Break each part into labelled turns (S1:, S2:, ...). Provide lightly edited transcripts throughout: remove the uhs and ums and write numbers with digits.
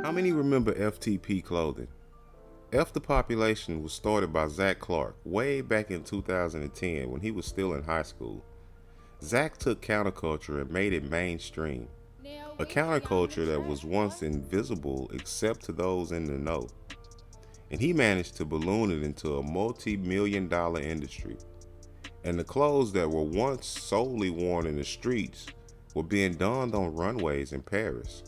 S1: How many remember FTP clothing? F the Population was started by Zac Clark way back in 2010 when he was still in high school. Zac took counterculture and made it mainstream. A counterculture that was once invisible except to those in the know. And he managed to balloon it into a multi-million-dollar industry. And the clothes that were once solely worn in the streets were being donned on runways in Paris.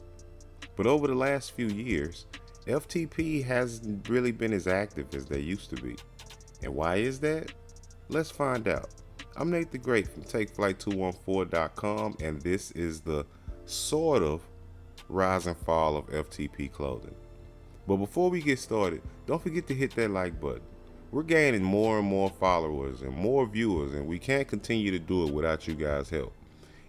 S1: But over the last few years, FTP hasn't really been as active as they used to be. And why is that? Let's find out. I'm Nate the Great from TakeFlight214.com, and this is the sort of rise and fall of FTP clothing. But before we get started, don't forget to hit that like button. We're gaining more and more followers and more viewers, and we can't continue to do it without you guys' help.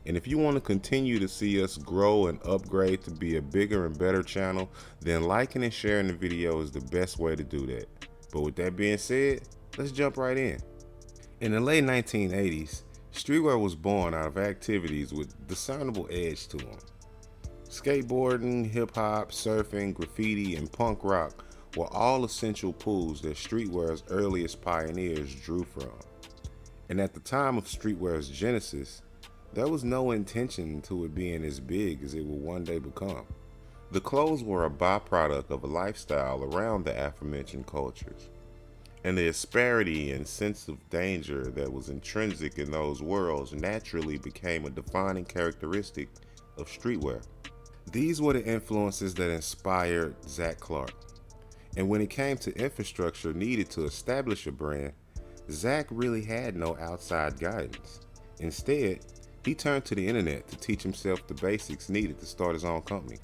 S1: And if you want to continue to see us grow and upgrade to be a bigger and better channel, then liking and sharing the video is the best way to do that. But with that being said, let's jump right in. In the late 1980s, streetwear was born out of activities with discernible edge to them. Skateboarding, hip-hop, surfing, graffiti, and punk rock were all essential pools that streetwear's earliest pioneers drew from. And at the time of streetwear's genesis, there was no intention to it being as big as it would one day become. The clothes were a byproduct of a lifestyle around the aforementioned cultures, and the asperity and sense of danger that was intrinsic in those worlds naturally became a defining characteristic of streetwear. These were the influences that inspired Zac Clark. And when it came to infrastructure needed to establish a brand, Zac really had no outside guidance. Instead, he turned to the internet to teach himself the basics needed to start his own company.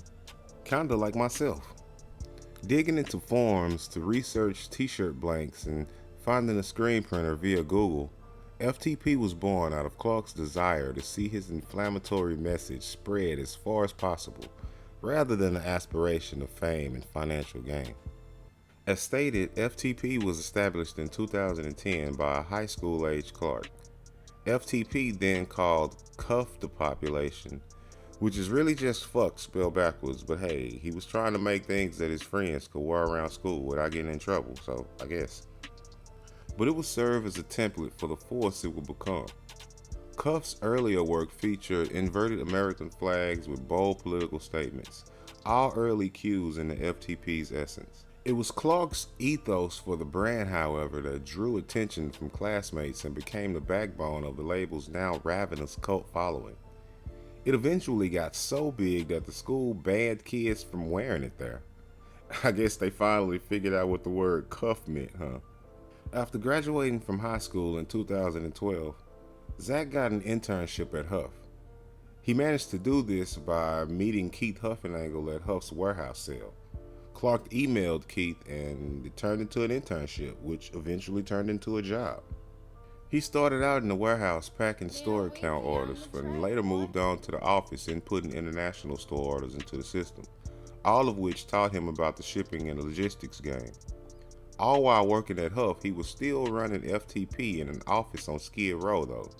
S1: Kinda like myself. Digging into forums to research t-shirt blanks and finding a screen printer via Google, FTP was born out of Clark's desire to see his inflammatory message spread as far as possible, rather than the aspiration of fame and financial gain. As stated, FTP was established in 2010 by a high school-age Clark. FTP then called Cuff the Population, which is really just fuck spelled backwards, but hey, he was trying to make things that his friends could wear around school without getting in trouble, so I guess. But it would serve as a template for the force it would become. Cuff's earlier work featured inverted American flags with bold political statements, all early cues in the FTP's essence. It was Clark's ethos for the brand, however, that drew attention from classmates and became the backbone of the label's now ravenous cult following. It eventually got so big that the school banned kids from wearing it there. I guess they finally figured out what the word cuff meant, huh? After graduating from high school in 2012, Zac got an internship at Huff. He managed to do this by meeting Keith Huffenagel at Huff's warehouse sale. Clark emailed Keith and it turned into an internship, which eventually turned into a job. He started out in the warehouse packing store account orders and later moved on to the office inputting international store orders into the system, all of which taught him about the shipping and logistics game. All while working at Huff, he was still running FTP in an office on Skid Row though,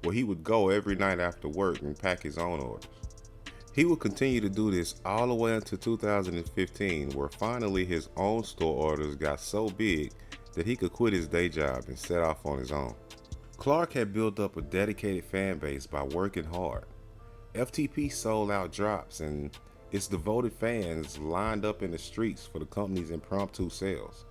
S1: where he would go every night after work and pack his own orders. He would continue to do this all the way until 2015, where finally his own store orders got so big that he could quit his day job and set off on his own. Clark had built up a dedicated fan base by working hard. FTP sold out drops and its devoted fans lined up in the streets for the company's impromptu sales.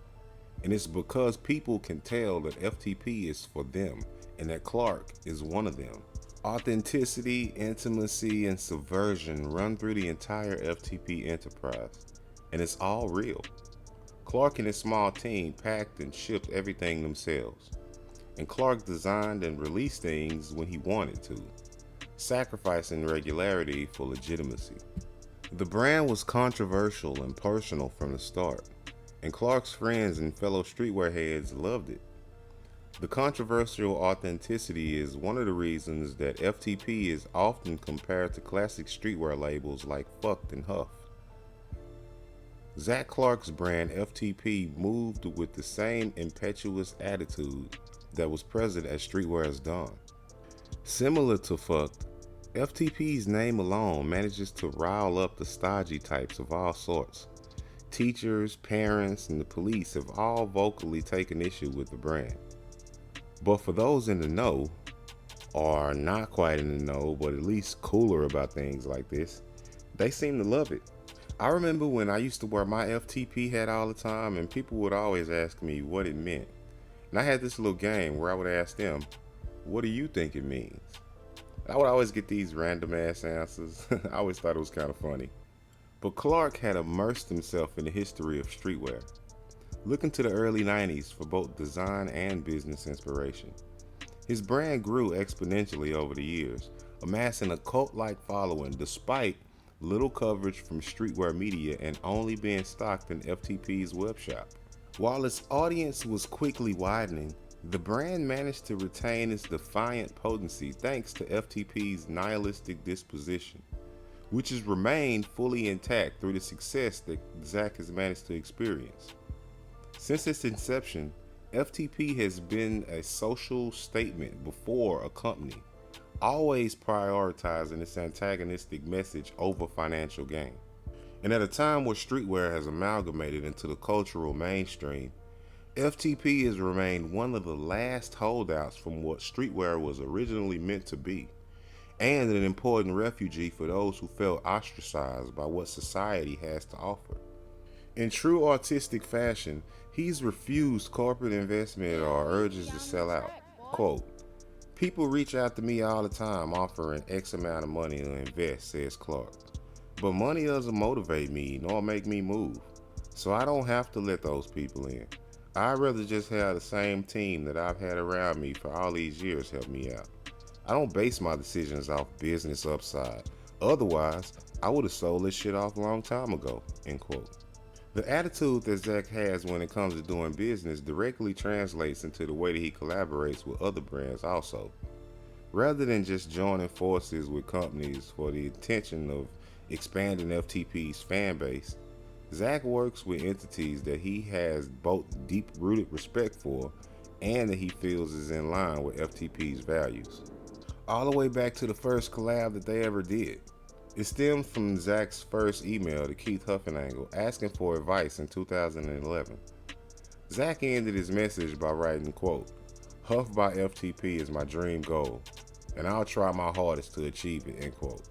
S1: And it's because people can tell that FTP is for them and that Clark is one of them. Authenticity, intimacy, and subversion run through the entire FTP enterprise, and it's all real. Clark and his small team packed and shipped everything themselves, and Clark designed and released things when he wanted to, sacrificing regularity for legitimacy. The brand was controversial and personal from the start, and Clark's friends and fellow streetwear heads loved it. The controversial authenticity is one of the reasons that FTP is often compared to classic streetwear labels like Fucked and Huff. Zac Clark's brand FTP moved with the same impetuous attitude that was present at streetwear's dawn. Similar to Fucked, FTP's name alone manages to rile up the stodgy types of all sorts, Teachers, parents, and the police have all vocally taken issue with the brand. But for those in the know, or not quite in the know, but at least cooler about things like this, they seem to love it. I remember when I used to wear my FTP hat all the time, and people would always ask me what it meant. And I had this little game where I would ask them, what do you think it means? I would always get these random ass answers. I always thought it was kind of funny. But Clark had immersed himself in the history of streetwear, looking to the early 90s for both design and business inspiration. His brand grew exponentially over the years, amassing a cult-like following despite little coverage from streetwear media and only being stocked in FTP's web shop. While its audience was quickly widening, the brand managed to retain its defiant potency thanks to FTP's nihilistic disposition, which has remained fully intact through the success that Zac has managed to experience. Since its inception, FTP has been a social statement before a company, always prioritizing its antagonistic message over financial gain. And at a time where streetwear has amalgamated into the cultural mainstream, FTP has remained one of the last holdouts from what streetwear was originally meant to be, and an important refugee for those who felt ostracized by what society has to offer. In true artistic fashion, he's refused corporate investment or urges to sell out. Quote, people reach out to me all the time offering X amount of money to invest, says Clark. But money doesn't motivate me nor make me move, so I don't have to let those people in. I'd rather just have the same team that I've had around me for all these years help me out. I don't base my decisions off business upside. Otherwise, I would have sold this shit off a long time ago, end quote. The attitude that Zac has when it comes to doing business directly translates into the way that he collaborates with other brands also. Rather than just joining forces with companies for the intention of expanding FTP's fan base, Zac works with entities that he has both deep-rooted respect for and that he feels is in line with FTP's values. All the way back to the first collab that they ever did. It stems from Zac's first email to Keith Huffenagel asking for advice in 2011. Zac ended his message by writing, quote, Huff by FTP is my dream goal, and I'll try my hardest to achieve it, end quote.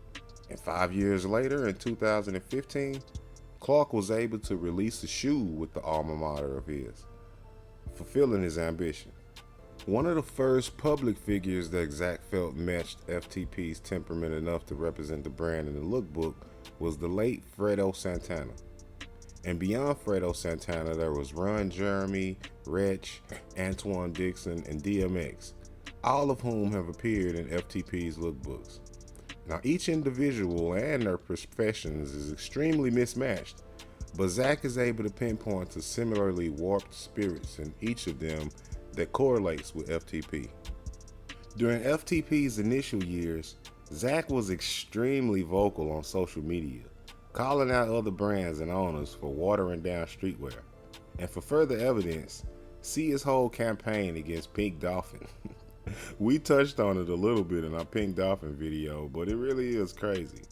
S1: And 5 years later, in 2015, Clark was able to release a shoe with the alma mater of his, fulfilling his ambition. One of the first public figures that Zac felt matched FTP's temperament enough to represent the brand in the lookbook was the late Fredo Santana. And beyond Fredo Santana, there was Ron Jeremy, Wretch, Antoine Dixon, and DMX, all of whom have appeared in FTP's lookbooks. Now, each individual and their professions is extremely mismatched, but Zac is able to pinpoint to similarly warped spirits in each of them that correlates with FTP. During FTP's initial years, Zac was extremely vocal on social media, calling out other brands and owners for watering down streetwear. And for further evidence, see his whole campaign against Pink Dolphin. We touched on it a little bit in our Pink Dolphin video, but it really is crazy.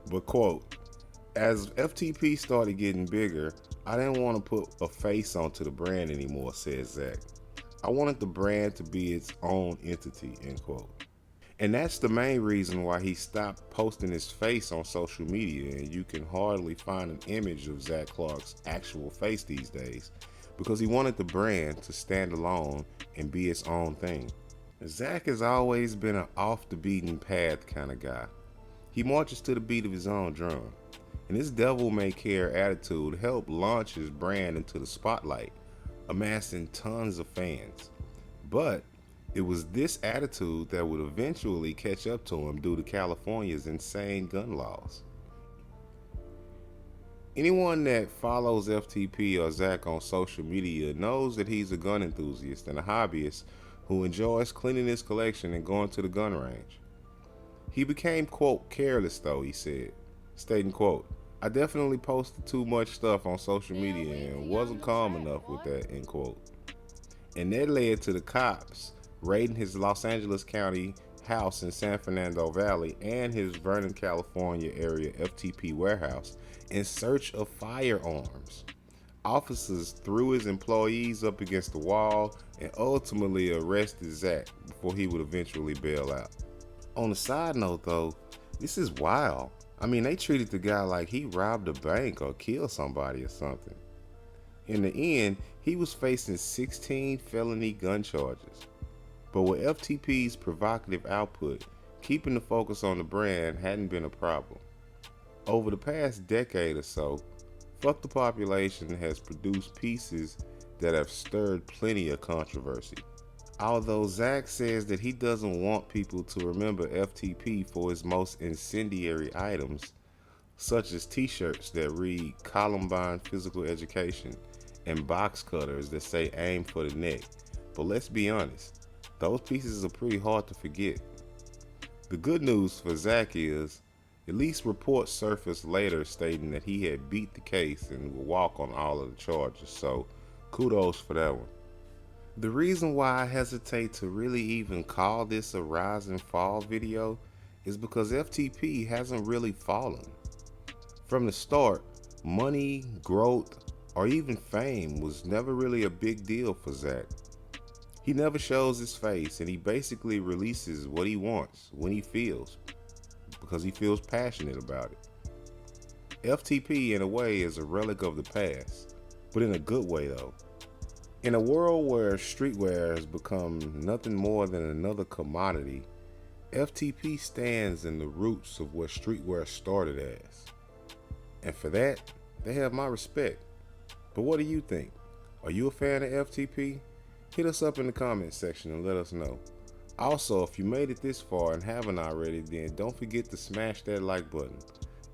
S1: But quote, as FTP started getting bigger, I didn't want to put a face onto the brand anymore, says Zac. I wanted the brand to be its own entity, end quote. And that's the main reason why he stopped posting his face on social media, and you can hardly find an image of Zac Clark's actual face these days, because he wanted the brand to stand alone and be its own thing. Zac has always been an off the beaten path kind of guy. He marches to the beat of his own drum, and his devil may care attitude helped launch his brand into the spotlight, amassing tons of fans. But it was this attitude that would eventually catch up to him due to California's insane gun laws. Anyone that follows FTP or Zac on social media knows that he's a gun enthusiast and a hobbyist who enjoys cleaning his collection and going to the gun range. He became, quote, careless though, he said, stating, quote, I definitely posted too much stuff on social media and wasn't calm enough with that, end quote. And that led to the cops raiding his Los Angeles County house in San Fernando Valley and his Vernon, California area FTP warehouse in search of firearms. Officers threw his employees up against the wall and ultimately arrested Zac before he would eventually bail out. On a side note though, this is wild. I mean, they treated the guy like he robbed a bank or killed somebody or something. In the end, he was facing 16 felony gun charges. But with FTP's provocative output, keeping the focus on the brand hadn't been a problem. Over the past decade or so, Fuck the Population has produced pieces that have stirred plenty of controversy. Although Zac says that he doesn't want people to remember FTP for his most incendiary items, such as t-shirts that read Columbine Physical Education and box cutters that say aim for the neck. But let's be honest, those pieces are pretty hard to forget. The good news for Zac is, at least reports surfaced later stating that he had beat the case and will walk on all of the charges, so kudos for that one. The reason why I hesitate to really even call this a rise and fall video is because FTP hasn't really fallen. From the start, money, growth, or even fame was never really a big deal for Zac. He never shows his face and he basically releases what he wants when he feels, because he feels passionate about it. FTP in a way is a relic of the past, but in a good way though. In a world where streetwear has become nothing more than another commodity, FTP stands in the roots of what streetwear started as. And for that, they have my respect. But what do you think? Are you a fan of FTP? Hit us up in the comments section and let us know. Also, if you made it this far and haven't already, then don't forget to smash that like button.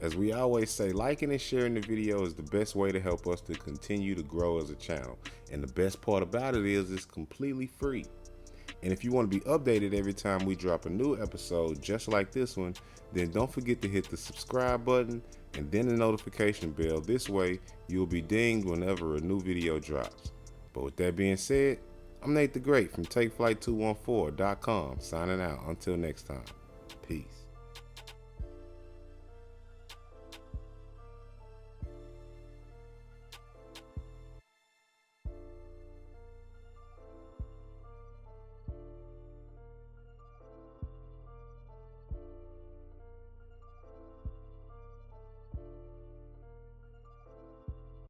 S1: As we always say, liking and sharing the video is the best way to help us to continue to grow as a channel. And the best part about it is it's completely free. And if you want to be updated every time we drop a new episode just like this one, then don't forget to hit the subscribe button and then the notification bell. This way, you'll be dinged whenever a new video drops. But with that being said, I'm Nate the Great from TakeFlight214.com signing out. Until next time, peace.